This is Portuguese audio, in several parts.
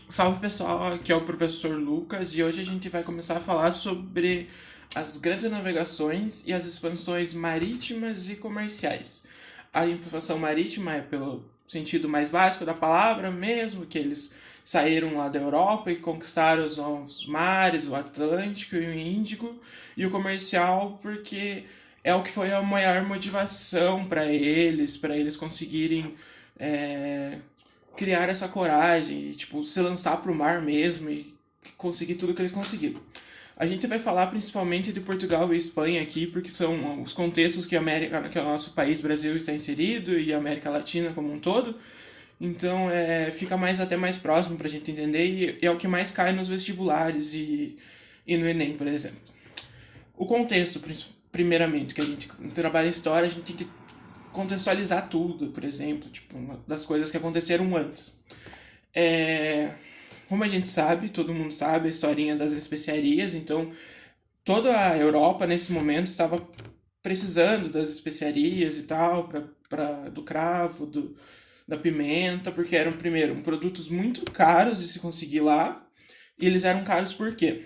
Salve pessoal, aqui é o professor Lucas e hoje a gente vai começar a falar sobre as grandes navegações e as expansões marítimas e comerciais. A expansão marítima é pelo sentido mais básico da palavra mesmo, que eles saíram lá da Europa e conquistaram os novos mares, o Atlântico e o Índico, e o comercial porque é o que foi a maior motivação para eles conseguirem é, criar essa coragem e, tipo, se lançar pro mar mesmo e conseguir tudo que eles conseguiram. A gente vai falar principalmente de Portugal e Espanha aqui, porque são os contextos que que o nosso país, Brasil, está inserido e a América Latina como um todo. Então, fica até mais próximo para a gente entender e é o que mais cai nos vestibulares e no Enem, por exemplo. O contexto, primeiramente, que a gente trabalha em história, a gente tem que contextualizar tudo, por exemplo, tipo, uma das coisas que aconteceram antes. É, como a gente sabe, todo mundo sabe a historinha das especiarias, então toda a Europa nesse momento estava precisando das especiarias e tal, do cravo, da pimenta, porque eram, primeiro, produtos muito caros de se conseguir lá, e eles eram caros por quê?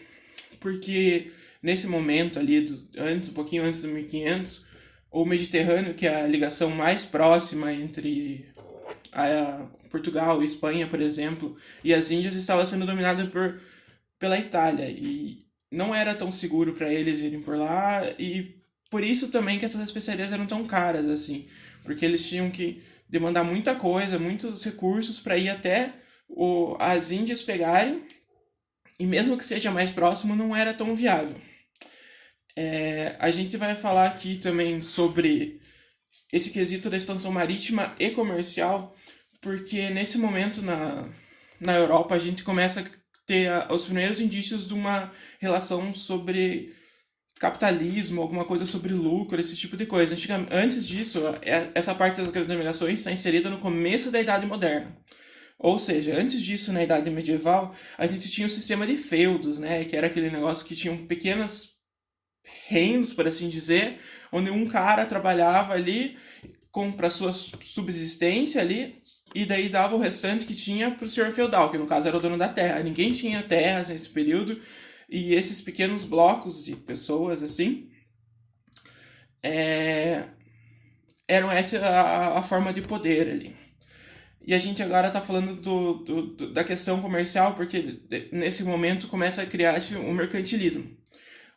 Porque nesse momento ali, um pouquinho antes do 1500, o Mediterrâneo, que é a ligação mais próxima entre Portugal, Espanha, por exemplo, e as Índias estava sendo dominada pela Itália e não era tão seguro para eles irem por lá e por isso também que essas especiarias eram tão caras assim, porque eles tinham que demandar muita coisa, muitos recursos para ir até as Índias pegarem e mesmo que seja mais próximo não era tão viável. A gente vai falar aqui também sobre esse quesito da expansão marítima e comercial, porque nesse momento na Europa a gente começa a ter os primeiros indícios de uma relação sobre capitalismo, alguma coisa sobre lucro, esse tipo de coisa. Antes disso, essa parte das grandes navegações está inserida no começo da Idade Moderna. Ou seja, antes disso, na Idade Medieval, a gente tinha o sistema de feudos, né? Que era aquele negócio que tinham pequenas reinos, por assim dizer, onde um cara trabalhava ali para sua subsistência ali e daí dava o restante que tinha para o senhor feudal, que no caso era o dono da terra. Ninguém tinha terras nesse período e esses pequenos blocos de pessoas assim é, eram essa a forma de poder ali. E a gente agora está falando da questão comercial, porque nesse momento começa a criar o mercantilismo.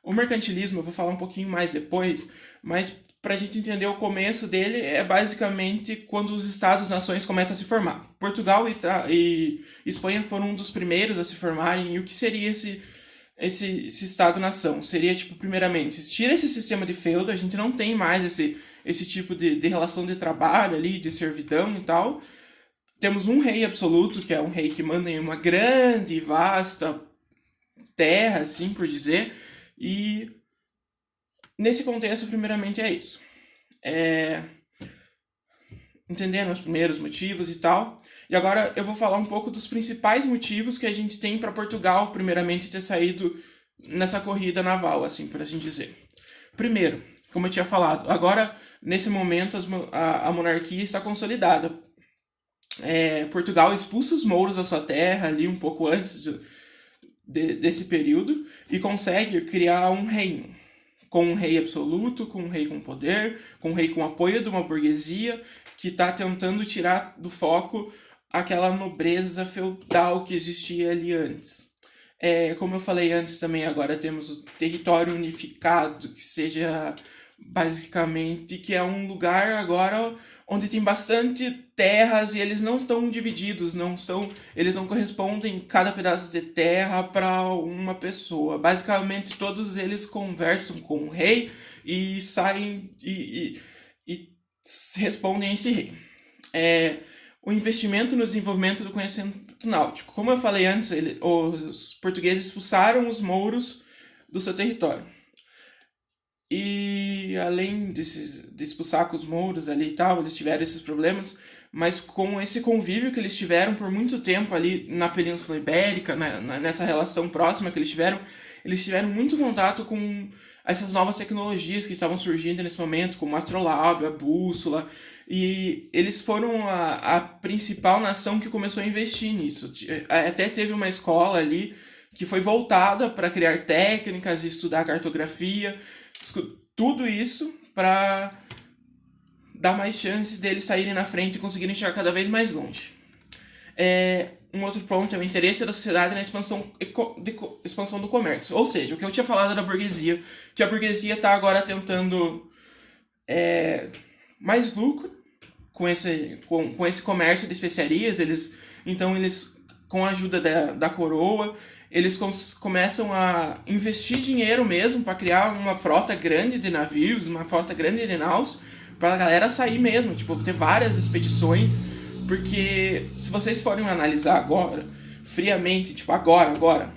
O mercantilismo, eu vou falar um pouquinho mais depois, mas para a gente entender o começo dele, é basicamente quando os Estados-nações começam a se formar. Portugal e Espanha foram um dos primeiros a se formarem, e o que seria esse Estado-nação? Seria, tipo, primeiramente, tira esse sistema de feudo, a gente não tem mais esse tipo de relação de trabalho ali, de servidão e tal. Temos um rei absoluto, que é um rei que manda em uma grande, vasta terra, assim por dizer, e nesse contexto, primeiramente, é isso. É, entendendo os primeiros motivos e tal. E agora eu vou falar um pouco dos principais motivos que a gente tem para Portugal, primeiramente, ter saído nessa corrida naval, assim, por assim dizer. Primeiro, como eu tinha falado, agora, nesse momento, a monarquia está consolidada. Portugal expulsa os mouros da sua terra ali um pouco antes desse período e consegue criar um reino com um rei absoluto, com um rei com poder, com um rei com apoio de uma burguesia que está tentando tirar do foco aquela nobreza feudal que existia ali antes. Como eu falei antes também, agora temos o território unificado, que seja basicamente que é um lugar agora onde tem bastante terras e eles não estão divididos, eles não correspondem cada pedaço de terra para uma pessoa. Basicamente todos eles conversam com o rei e saem e respondem a esse rei. O investimento no desenvolvimento do conhecimento náutico. Como eu falei antes, os portugueses expulsaram os mouros do seu território. E além de expulsar com os mouros ali e tal, eles tiveram esses problemas, mas com esse convívio que eles tiveram por muito tempo ali na Península Ibérica, nessa relação próxima que eles tiveram muito contato com essas novas tecnologias que estavam surgindo nesse momento, como o astrolábio, a bússola, e eles foram a principal nação que começou a investir nisso. Até teve uma escola ali que foi voltada para criar técnicas e estudar cartografia, tudo isso para dar mais chances deles saírem na frente e conseguirem chegar cada vez mais longe. Um outro ponto é o interesse da sociedade na expansão do comércio. Ou seja, o que eu tinha falado da burguesia, que a burguesia está agora tentando mais lucro com esse comércio de especiarias. Então, com a ajuda da coroa, eles começam a investir dinheiro mesmo para criar uma frota grande de navios, uma frota grande de naus, para a galera sair mesmo, tipo, ter várias expedições. Porque se vocês forem analisar agora, friamente, tipo, agora,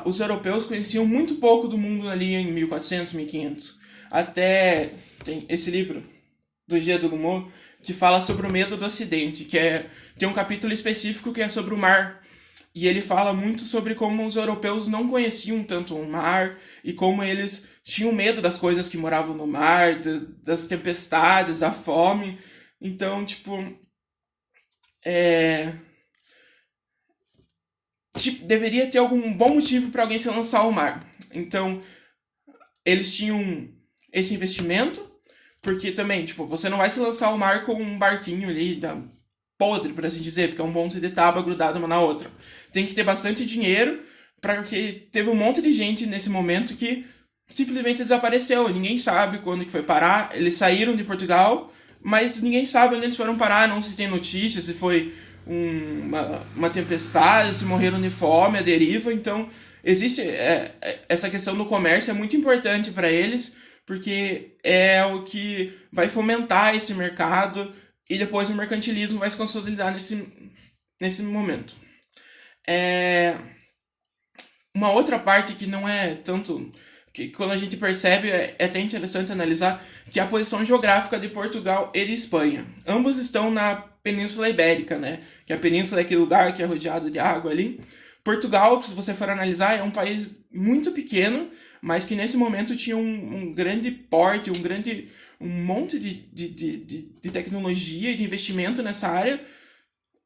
os europeus conheciam muito pouco do mundo ali em 1400, 1500. Até tem esse livro do Gia de Lumot que fala sobre o medo do Ocidente, tem um capítulo específico que é sobre o mar. E ele fala muito sobre como os europeus não conheciam tanto o mar e como eles tinham medo das coisas que moravam no mar, das tempestades, da fome. Então, tipo, deveria ter algum bom motivo para alguém se lançar ao mar. Então, eles tinham esse investimento, porque também, tipo, você não vai se lançar ao mar com um barquinho ali, podre, por assim dizer, porque é um monte de tábua grudada uma na outra. Tem que ter bastante dinheiro, porque teve um monte de gente nesse momento que simplesmente desapareceu. Ninguém sabe quando que foi parar. Eles saíram de Portugal, mas ninguém sabe onde eles foram parar. Não se tem notícias se foi uma tempestade, se morreram de fome, a deriva. Então, existe essa questão do comércio, é muito importante para eles, porque é o que vai fomentar esse mercado e depois o mercantilismo vai se consolidar nesse momento. Uma outra parte que não é tanto... que quando a gente percebe, é até interessante analisar, que é a posição geográfica de Portugal e de Espanha. Ambos estão na Península Ibérica, né? Que a península é aquele lugar que é rodeado de água ali. Portugal, se você for analisar, é um país muito pequeno, mas que nesse momento tinha um grande porte, um monte de tecnologia e de investimento nessa área,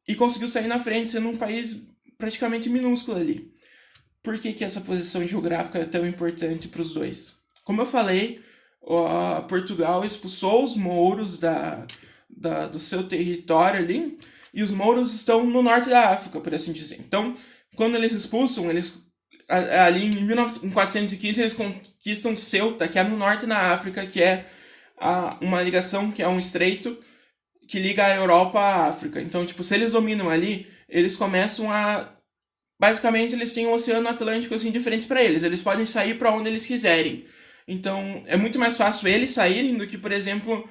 e conseguiu sair na frente, sendo um país praticamente minúsculo ali. Por que essa posição geográfica é tão importante para os dois? Como eu falei, Portugal expulsou os mouros do seu território ali, e os mouros estão no norte da África, por assim dizer. Então, quando eles expulsam, ali em 1415, eles conquistam Ceuta, que é no norte da África, que é uma ligação, que é um estreito que liga a Europa à África. Então, tipo, se eles dominam ali, eles começam a... Basicamente, eles têm um oceano Atlântico, assim, diferente para eles. Eles podem sair para onde eles quiserem. Então, é muito mais fácil eles saírem do que, por exemplo,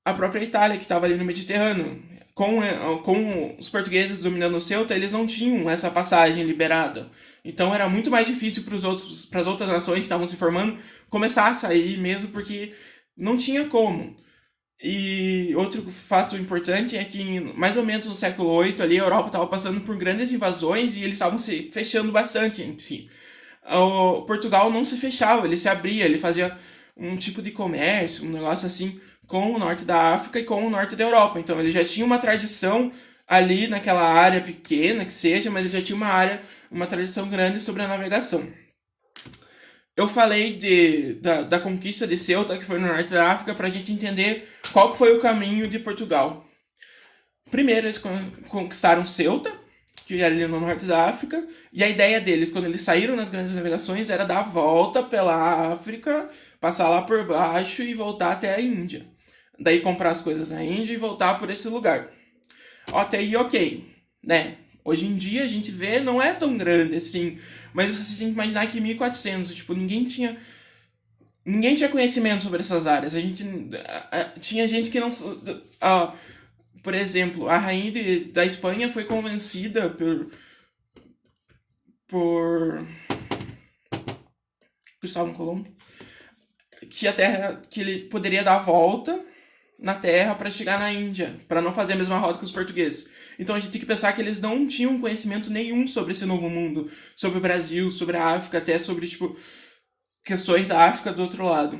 a própria Itália, que estava ali no Mediterrâneo. Com os portugueses dominando o Ceuta, eles não tinham essa passagem liberada. Então, era muito mais difícil para as outras nações que estavam se formando começar a sair mesmo, porque não tinha como. E outro fato importante é que, mais ou menos no século VIII, ali, a Europa estava passando por grandes invasões e eles estavam se fechando bastante entre si. O Portugal não se fechava, ele se abria, ele fazia um tipo de comércio, um negócio assim, com o norte da África e com o norte da Europa. Então ele já tinha uma tradição ali naquela área pequena que seja, mas ele já tinha uma tradição grande sobre a navegação. Eu falei da conquista de Ceuta, que foi no norte da África, para a gente entender qual que foi o caminho de Portugal. Primeiro, eles conquistaram Ceuta, que era ali no norte da África, e a ideia deles, quando eles saíram nas grandes navegações, era dar a volta pela África, passar lá por baixo e voltar até a Índia. Daí comprar as coisas na Índia e voltar por esse lugar. Até aí, ok, né? Hoje em dia a gente vê, não é tão grande assim, mas você tem que imaginar que em 1400, tipo, ninguém tinha conhecimento sobre essas áreas. Tinha gente que não... por exemplo, a rainha da Espanha foi convencida por Cristóvão Colombo que a Terra, que ele poderia dar a volta na terra para chegar na Índia, para não fazer a mesma rota que os portugueses. Então a gente tem que pensar que eles não tinham conhecimento nenhum sobre esse novo mundo, sobre o Brasil, sobre a África, até sobre, tipo, questões da África do outro lado.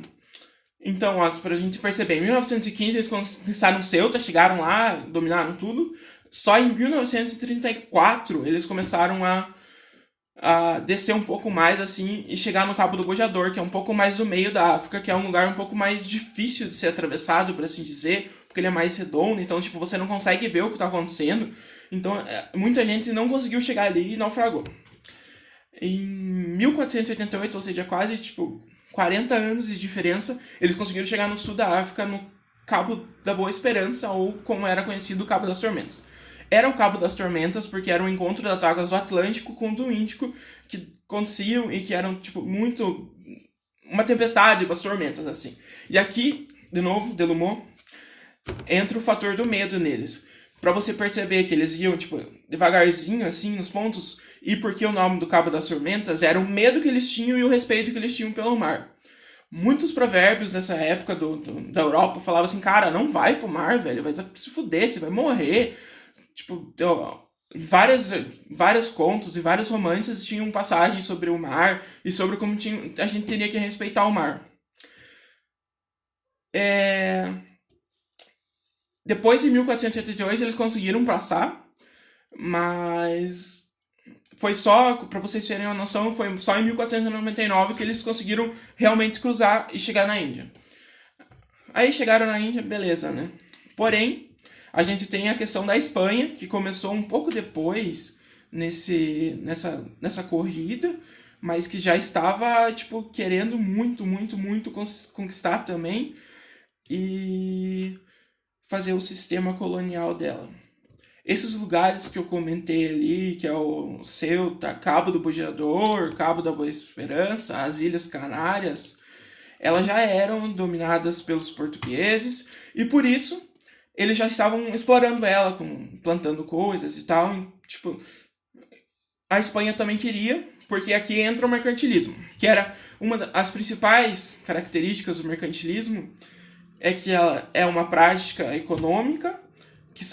Então, ó, pra gente perceber, em 1915 eles conquistaram Ceuta, chegaram lá, dominaram tudo. Só em 1934 eles começaram a descer um pouco mais assim e chegar no Cabo do Bojador, que é um pouco mais no meio da África, que é um lugar um pouco mais difícil de ser atravessado, por assim dizer, porque ele é mais redondo, então tipo, você não consegue ver o que tá acontecendo. Então, muita gente não conseguiu chegar ali e naufragou. Em 1488, ou seja, quase tipo 40 anos de diferença, eles conseguiram chegar no sul da África, no Cabo da Boa Esperança, ou como era conhecido, o Cabo das Tormentas. Era o Cabo das Tormentas porque era um encontro das águas do Atlântico com do Índico que aconteciam e que eram tipo muito uma tempestade, umas tormentas assim. E aqui, de novo, Delumeau, entra o fator do medo neles. Pra você perceber que eles iam, tipo, devagarzinho, assim, nos pontos, e porque o nome do Cabo das Tormentas era o medo que eles tinham e o respeito que eles tinham pelo mar. Muitos provérbios dessa época da Europa falavam assim, cara, não vai pro mar, velho, vai se fuder, você vai morrer. Tipo, vários contos e vários romances tinham passagens sobre o mar e sobre como a gente teria que respeitar o mar. Depois de 1488 eles conseguiram passar, mas foi só, para vocês terem uma noção, foi só em 1499 que eles conseguiram realmente cruzar e chegar na Índia. Aí chegaram na Índia, beleza, né? Porém, a gente tem a questão da Espanha, que começou um pouco depois nessa corrida, mas que já estava, tipo, querendo muito, muito, muito conquistar também e fazer o sistema colonial dela. Esses lugares que eu comentei ali, que é o Ceuta, Cabo do Bojador, Cabo da Boa Esperança, as Ilhas Canárias, elas já eram dominadas pelos portugueses e por isso eles já estavam explorando ela, plantando coisas e tal. E, tipo, a Espanha também queria, porque aqui entra o mercantilismo, que era uma das principais características do mercantilismo, é que ela é uma prática econômica que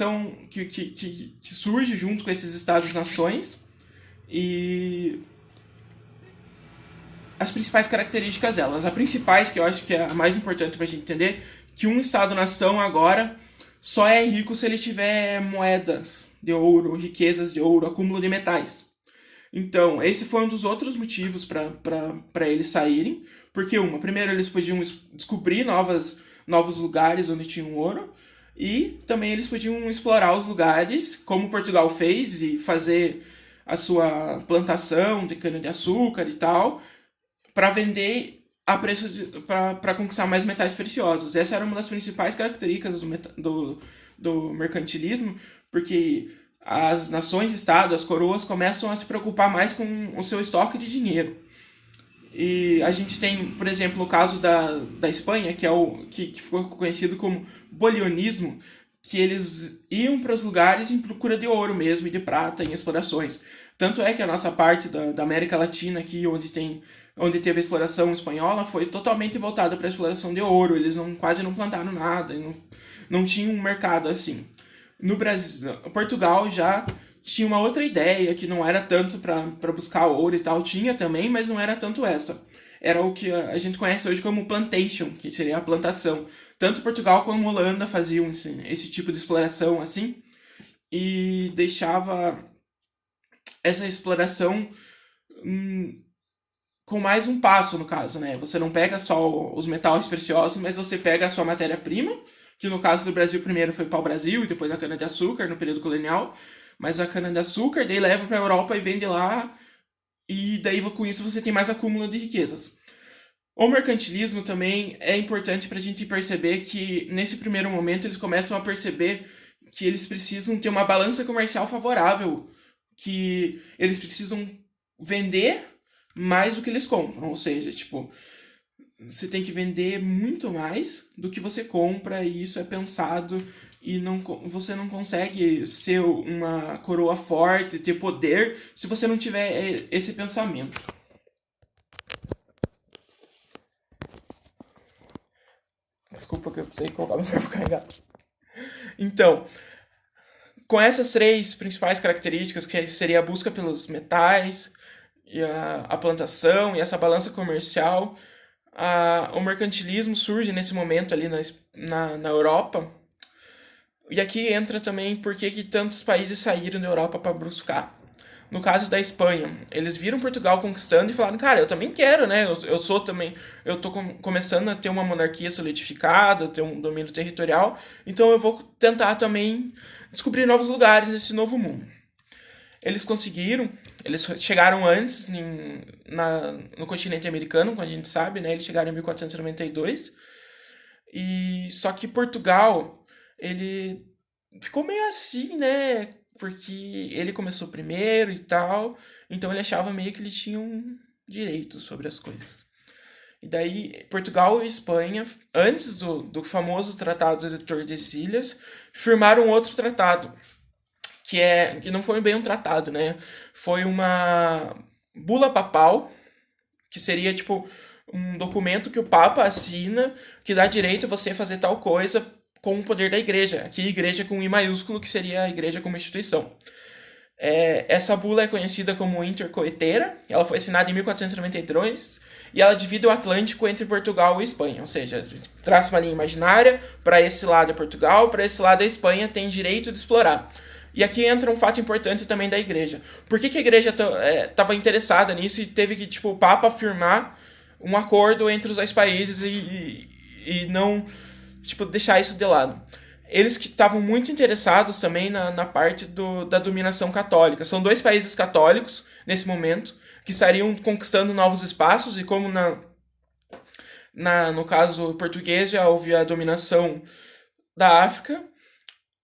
surge junto com esses estados-nações e as principais características delas. As principais, que eu acho que é a mais importante pra gente entender, que um estado-nação agora só é rico se ele tiver moedas de ouro, riquezas de ouro, acúmulo de metais. Então, esse foi um dos outros motivos para eles saírem, porque primeiro eles podiam descobrir novos lugares onde tinham ouro, e também eles podiam explorar os lugares, como Portugal fez, e fazer a sua plantação de cana-de-açúcar e tal, para vender a preço para conquistar mais metais preciosos. Essa era uma das principais características do mercantilismo, porque as nações-estado, as coroas, começam a se preocupar mais com o seu estoque de dinheiro. E a gente tem, por exemplo, o caso da Espanha, que é que ficou conhecido como bolionismo, que eles iam para os lugares em procura de ouro mesmo e de prata em explorações. Tanto é que a nossa parte da América Latina aqui, onde teve a exploração espanhola, foi totalmente voltada para a exploração de ouro. Eles quase não plantaram nada, não tinham um mercado assim. No Brasil, Portugal já tinha uma outra ideia, que não era tanto para buscar ouro e tal. Tinha também, mas não era tanto essa. Era o que a gente conhece hoje como plantation, que seria a plantação. Tanto Portugal como Holanda faziam esse tipo de exploração assim, e deixava essa exploração com mais um passo, no caso, né? Você não pega só os metais preciosos, mas você pega a sua matéria-prima, que no caso do Brasil primeiro foi o pau-brasil e depois a cana-de-açúcar no período colonial, mas a cana-de-açúcar daí leva para a Europa e vende lá, e daí com isso você tem mais acúmulo de riquezas. O mercantilismo também é importante para a gente perceber que nesse primeiro momento eles começam a perceber que eles precisam ter uma balança comercial favorável, que eles precisam vender mais do que eles compram, ou seja, tipo, você tem que vender muito mais do que você compra e isso é pensado e você não consegue ser uma coroa forte, ter poder, se você não tiver esse pensamento. Desculpa. porque eu precisei colocar meu celular pra carregar. Então, com essas três principais características, que seria a busca pelos metais, e a plantação e essa balança comercial, o mercantilismo surge nesse momento ali na Europa. E aqui entra também por que tantos países saíram da Europa para buscar. No caso da Espanha, eles viram Portugal conquistando e falaram, cara, eu também quero, né? Eu sou também, eu tô começando a ter uma monarquia solidificada, ter um domínio territorial, então eu vou tentar também descobrir novos lugares nesse novo mundo. Eles conseguiram, eles chegaram antes no continente americano, como a gente sabe, né? Eles chegaram em 1492. Só que Portugal, ele ficou meio assim, né? Porque ele começou primeiro e tal, então ele achava meio que ele tinha um direito sobre as coisas. E daí, Portugal e Espanha, antes do famoso Tratado de Tordesilhas, firmaram outro tratado, que não foi bem um tratado, né? Foi uma bula papal, que seria tipo um documento que o Papa assina, que dá direito a você fazer tal coisa com o poder da igreja. Aqui, igreja com I maiúsculo, que seria a igreja como instituição. Essa bula é conhecida como Intercoetera, ela foi assinada em 1492 e ela divide o Atlântico entre Portugal e Espanha, ou seja, traça uma linha imaginária, para esse lado é Portugal, para esse lado é Espanha, tem direito de explorar. E aqui entra um fato importante também da igreja. Por que a igreja estava interessada nisso e teve que, tipo, o Papa firmar um acordo entre os dois países e não, tipo, deixar isso de lado? Eles que estavam muito interessados também na parte da dominação católica. São dois países católicos, nesse momento, que estariam conquistando novos espaços, e como no caso português já houve a dominação da África,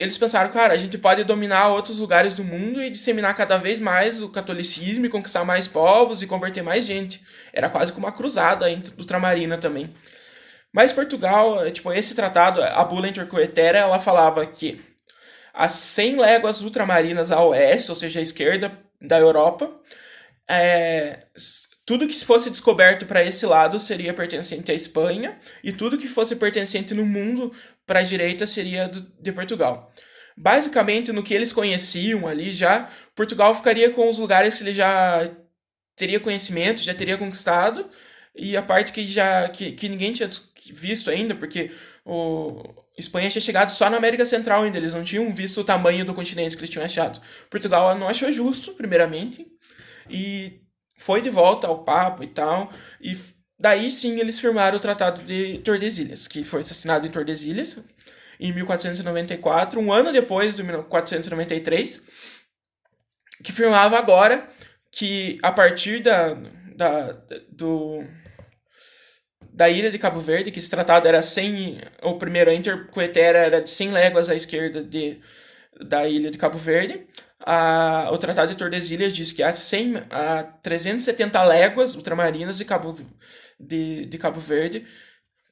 eles pensaram, cara, a gente pode dominar outros lugares do mundo e disseminar cada vez mais o catolicismo e conquistar mais povos e converter mais gente. Era quase como uma cruzada ultramarina também. Mas Portugal, tipo, esse tratado, a bula Intercoetera, ela falava que as 100 léguas ultramarinas a oeste, ou seja, a esquerda da Europa, tudo que fosse descoberto para esse lado seria pertencente à Espanha, e tudo que fosse pertencente no mundo para a direita seria de Portugal. Basicamente, no que eles conheciam ali já, Portugal ficaria com os lugares que ele já teria conhecimento, já teria conquistado, e a parte que ninguém tinha visto ainda, porque Espanha tinha chegado só na América Central ainda, eles não tinham visto o tamanho do continente que eles tinham achado. Portugal não achou justo, primeiramente, e foi de volta ao Papa e tal, e daí sim eles firmaram o Tratado de Tordesilhas, que foi assinado em Tordesilhas em 1494, um ano depois de 1493, que firmava agora que a partir da ilha de Cabo Verde, que esse tratado era 100, o primeiro, a Intercoetera, era de 100 léguas à esquerda da ilha de Cabo Verde. O Tratado de Tordesilhas diz que há 370 léguas ultramarinas de Cabo Verde,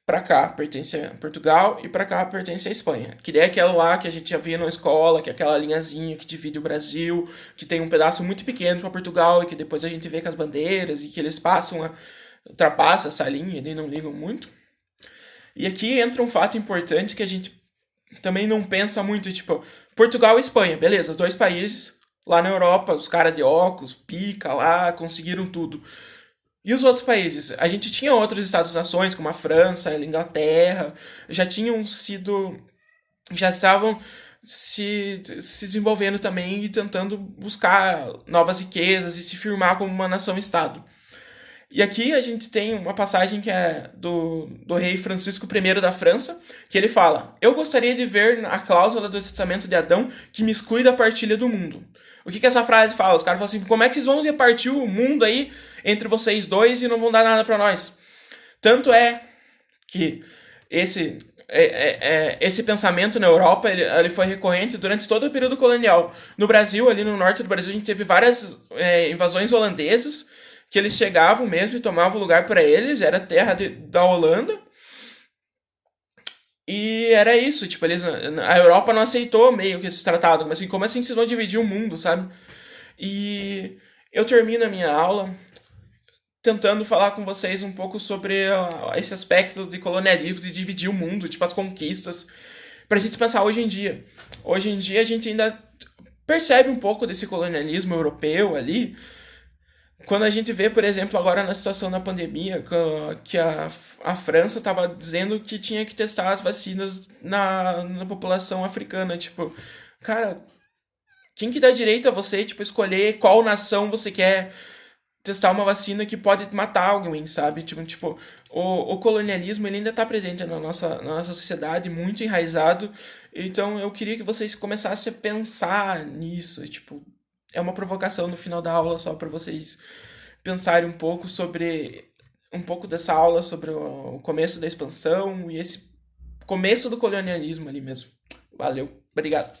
para cá pertence a Portugal e para cá pertence a Espanha. Que daí é aquela lá que a gente já via na escola, que é aquela linhazinha que divide o Brasil, que tem um pedaço muito pequeno para Portugal e que depois a gente vê com as bandeiras e que eles ultrapassam essa linha e não ligam muito. E aqui entra um fato importante que a gente também não pensa muito, tipo, Portugal e Espanha, beleza, os dois países lá na Europa, os caras de óculos, pica lá, conseguiram tudo. E os outros países? A gente tinha outros Estados-nações, como a França, a Inglaterra, já estavam se desenvolvendo também e tentando buscar novas riquezas e se firmar como uma nação-estado. E aqui a gente tem uma passagem que é do rei Francisco I da França, que ele fala: eu gostaria de ver a cláusula do testamento de Adão que me exclui da partilha do mundo. O que essa frase fala? Os caras falam assim, como é que vocês vão repartir o mundo aí entre vocês dois e não vão dar nada pra nós? Tanto é que esse pensamento na Europa ele foi recorrente durante todo o período colonial. No Brasil, ali no norte do Brasil, a gente teve várias invasões holandesas, que eles chegavam mesmo e tomavam lugar para eles, era terra da Holanda. E era isso, tipo, a Europa não aceitou meio que esse tratado, mas assim, como assim vocês vão dividir o mundo, sabe? E eu termino a minha aula tentando falar com vocês um pouco sobre esse aspecto de colonialismo, de dividir o mundo, tipo as conquistas, pra gente pensar hoje em dia. Hoje em dia a gente ainda percebe um pouco desse colonialismo europeu ali, quando a gente vê, por exemplo, agora na situação da pandemia, que a França estava dizendo que tinha que testar as vacinas na população africana. Tipo, cara, quem que dá direito a você, tipo, escolher qual nação você quer testar uma vacina que pode matar alguém, sabe? Tipo, o colonialismo ele ainda está presente na nossa sociedade, muito enraizado. Então eu queria que vocês começassem a pensar nisso. Tipo, é uma provocação no final da aula só para vocês pensarem um pouco sobre um pouco dessa aula sobre o começo da expansão e esse começo do colonialismo ali mesmo. Valeu, obrigado.